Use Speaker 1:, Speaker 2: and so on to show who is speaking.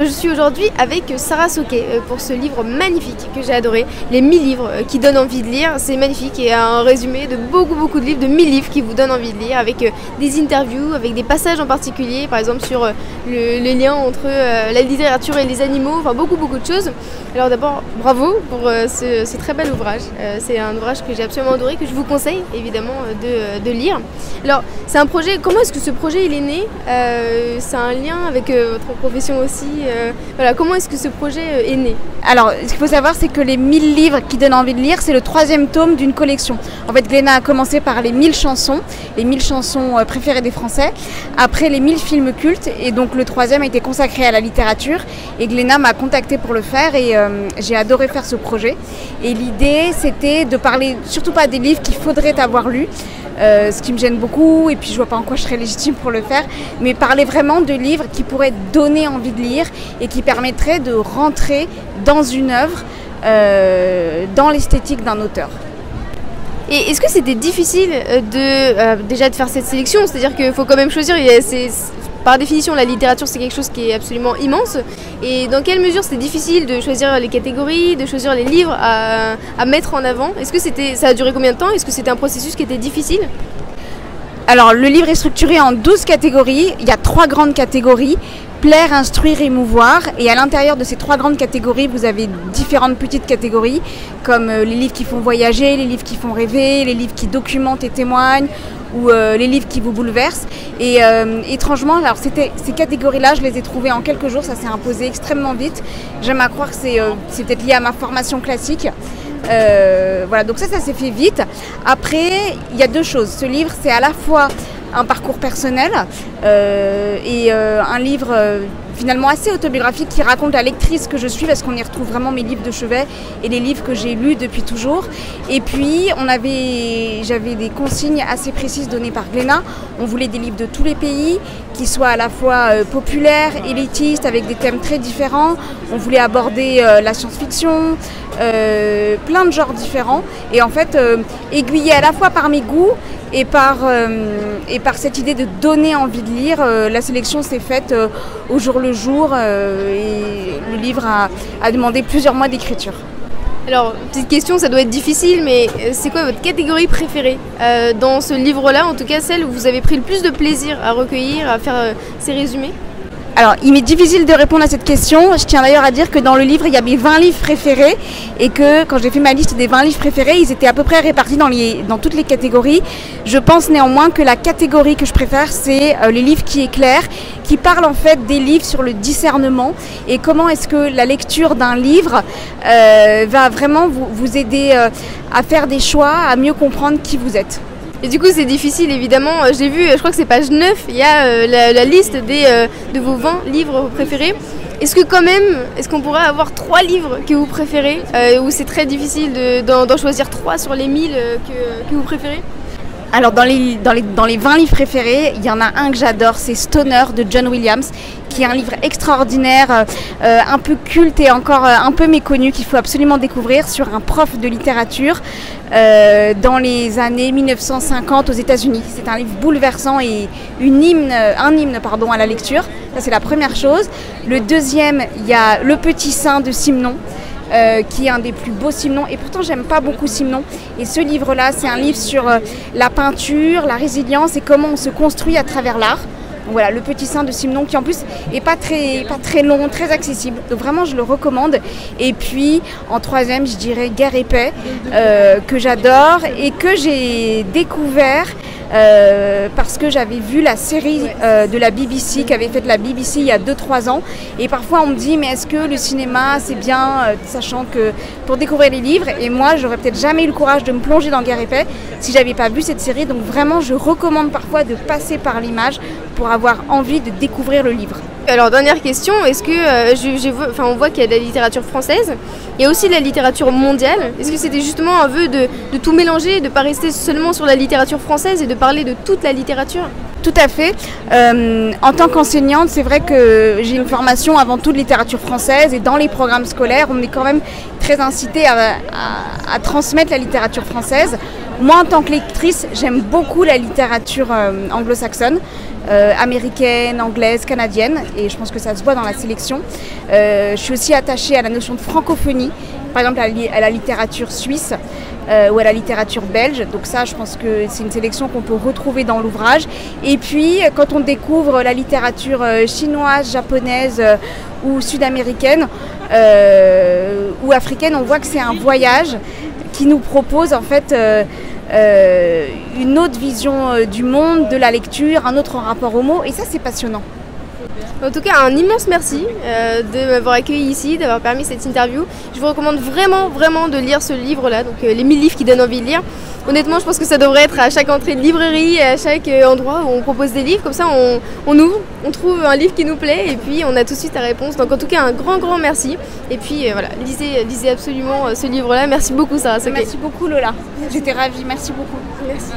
Speaker 1: Je suis aujourd'hui avec Sarah Soquet pour ce livre magnifique que j'ai adoré, les 1000 livres qui donnent envie de lire. C'est magnifique et un résumé de beaucoup de livres, de 1000 livres qui vous donnent envie de lire, avec des interviews, avec des passages en particulier, par exemple sur le lien entre la littérature et les animaux, enfin beaucoup de choses. Alors d'abord, bravo pour ce très bel ouvrage. C'est un ouvrage que j'ai absolument adoré, que je vous conseille évidemment de lire. Alors c'est un projet, comment est-ce que ce projet il est né? C'est un lien avec votre profession aussi. Voilà, comment est-ce que ce projet est né?
Speaker 2: Alors, ce qu'il faut savoir, c'est que les 1000 livres qui donnent envie de lire, c'est le 3e tome d'une collection. En fait, Glénat a commencé par les 1000 chansons préférées des Français, après les 1000 films cultes, et donc le 3e a été consacré à la littérature, et Glénat m'a contacté pour le faire, et j'ai adoré faire ce projet. Et l'idée, c'était de parler surtout pas des livres qu'il faudrait avoir lus, ce qui me gêne beaucoup, et puis je vois pas en quoi je serais légitime pour le faire, mais parler vraiment de livres qui pourraient donner envie de lire et qui permettraient de rentrer dans une œuvre, dans l'esthétique d'un auteur.
Speaker 1: Et est-ce que c'était difficile déjà de faire cette sélection? C'est-à-dire qu'il faut quand même choisir, par définition la littérature c'est quelque chose qui est absolument immense, et dans quelle mesure c'était difficile de choisir les catégories, de choisir les livres à mettre en avant? Est-ce que ça a duré combien de temps? Est-ce que c'était un processus qui était difficile?
Speaker 2: Alors le livre est structuré en 12 catégories, il y a 3 grandes catégories: plaire, instruire, émouvoir, et à l'intérieur de ces 3 grandes catégories vous avez différentes petites catégories comme les livres qui font voyager, les livres qui font rêver, les livres qui documentent et témoignent, ou les livres qui vous bouleversent. Et étrangement, alors ces catégories-là, je les ai trouvées en quelques jours, ça s'est imposé extrêmement vite. J'aime à croire que c'est peut-être lié à ma formation classique. Voilà, donc ça s'est fait vite. Après, il y a 2 choses. Ce livre, c'est à la fois un parcours personnel et un livre finalement assez autobiographique qui raconte la lectrice que je suis, parce qu'on y retrouve vraiment mes livres de chevet et les livres que j'ai lus depuis toujours. Et puis j'avais des consignes assez précises données par Glénat. On voulait des livres de tous les pays, qui soient à la fois populaires, élitistes, avec des thèmes très différents. On voulait aborder la science-fiction, plein de genres différents, et en fait aiguillé à la fois par mes goûts et par cette idée de donner envie de lire. La sélection s'est faite au jour le jour, et le livre a demandé plusieurs mois d'écriture.
Speaker 1: Alors, petite question, ça doit être difficile, mais c'est quoi votre catégorie préférée dans ce livre-là, en tout cas celle où vous avez pris le plus de plaisir à recueillir, à faire ces résumés?
Speaker 2: Alors, il m'est difficile de répondre à cette question. Je tiens d'ailleurs à dire que dans le livre, il y a mes 20 livres préférés, et que quand j'ai fait ma liste des 20 livres préférés, ils étaient à peu près répartis dans toutes les catégories. Je pense néanmoins que la catégorie que je préfère, c'est les livres qui éclairent, qui parlent en fait des livres sur le discernement, et comment est-ce que la lecture d'un livre va vraiment vous aider à faire des choix, à mieux comprendre qui vous êtes.
Speaker 1: Et du coup c'est difficile évidemment, j'ai vu, je crois que c'est page 9, il y a la liste de vos 20 livres préférés. Est-ce que quand même, est-ce qu'on pourrait avoir 3 livres que vous préférez, ou c'est très difficile d'en choisir 3 sur les 1000 que vous préférez?
Speaker 2: Alors dans les 20 livres préférés, il y en a un que j'adore, c'est Stoner de John Williams, qui est un livre extraordinaire, un peu culte et encore un peu méconnu, qu'il faut absolument découvrir, sur un prof de littérature dans les années 1950 aux États-Unis. C'est un livre bouleversant et un hymne à la lecture. Ça, c'est la première chose. Le deuxième, il y a Le Petit Saint de Simenon, qui est un des plus beaux Simenon, et pourtant j'aime pas beaucoup Simenon. Et ce livre-là, c'est un livre sur la peinture, la résilience et comment on se construit à travers l'art. Voilà, Le Petit Saint de Simenon, qui en plus est pas très long, très accessible. Donc vraiment, je le recommande. Et puis, en 3e, je dirais Guerre et Paix, que j'adore et que j'ai découvert parce que j'avais vu la série de la BBC, qu'avait faite la BBC il y a 2-3 ans. Et parfois, on me dit, mais est-ce que le cinéma, c'est bien, sachant que pour découvrir les livres, et moi, j'aurais peut-être jamais eu le courage de me plonger dans Guerre et Paix si j'avais pas vu cette série. Donc vraiment, je recommande parfois de passer par l'image pour avoir envie de découvrir le livre.
Speaker 1: Alors dernière question, est-ce que on voit qu'il y a de la littérature française, il y a aussi de la littérature mondiale. Est-ce que c'était justement un vœu de tout mélanger, de ne pas rester seulement sur la littérature française et de parler de toute la littérature?
Speaker 2: Tout à fait. En tant qu'enseignante, c'est vrai que j'ai une formation avant tout de littérature française, et dans les programmes scolaires, on est quand même très incité à transmettre la littérature française. Moi, en tant que lectrice, j'aime beaucoup la littérature anglo-saxonne. américaine, anglaise, canadienne, et je pense que ça se voit dans la sélection. Je suis aussi attachée à la notion de francophonie, par exemple à la littérature suisse ou à la littérature belge. Donc ça, je pense que c'est une sélection qu'on peut retrouver dans l'ouvrage. Et puis, quand on découvre la littérature chinoise, japonaise ou sud-américaine ou africaine, on voit que c'est un voyage qui nous propose en fait une autre vision du monde, de la lecture, un autre rapport aux mots, et ça c'est passionnant.
Speaker 1: En tout cas, un immense merci de m'avoir accueilli ici, d'avoir permis cette interview. Je vous recommande vraiment de lire ce livre-là, donc les 1000 livres qui donnent envie de lire. Honnêtement, je pense que ça devrait être à chaque entrée de librairie, à chaque endroit où on propose des livres. Comme ça, on ouvre, on trouve un livre qui nous plaît et puis on a tout de suite la réponse. Donc en tout cas, un grand merci. Et puis voilà, lisez absolument ce livre-là. Merci beaucoup, Sarah Soké.
Speaker 2: Merci beaucoup, Lola. J'étais ravie. Merci beaucoup.
Speaker 1: Merci.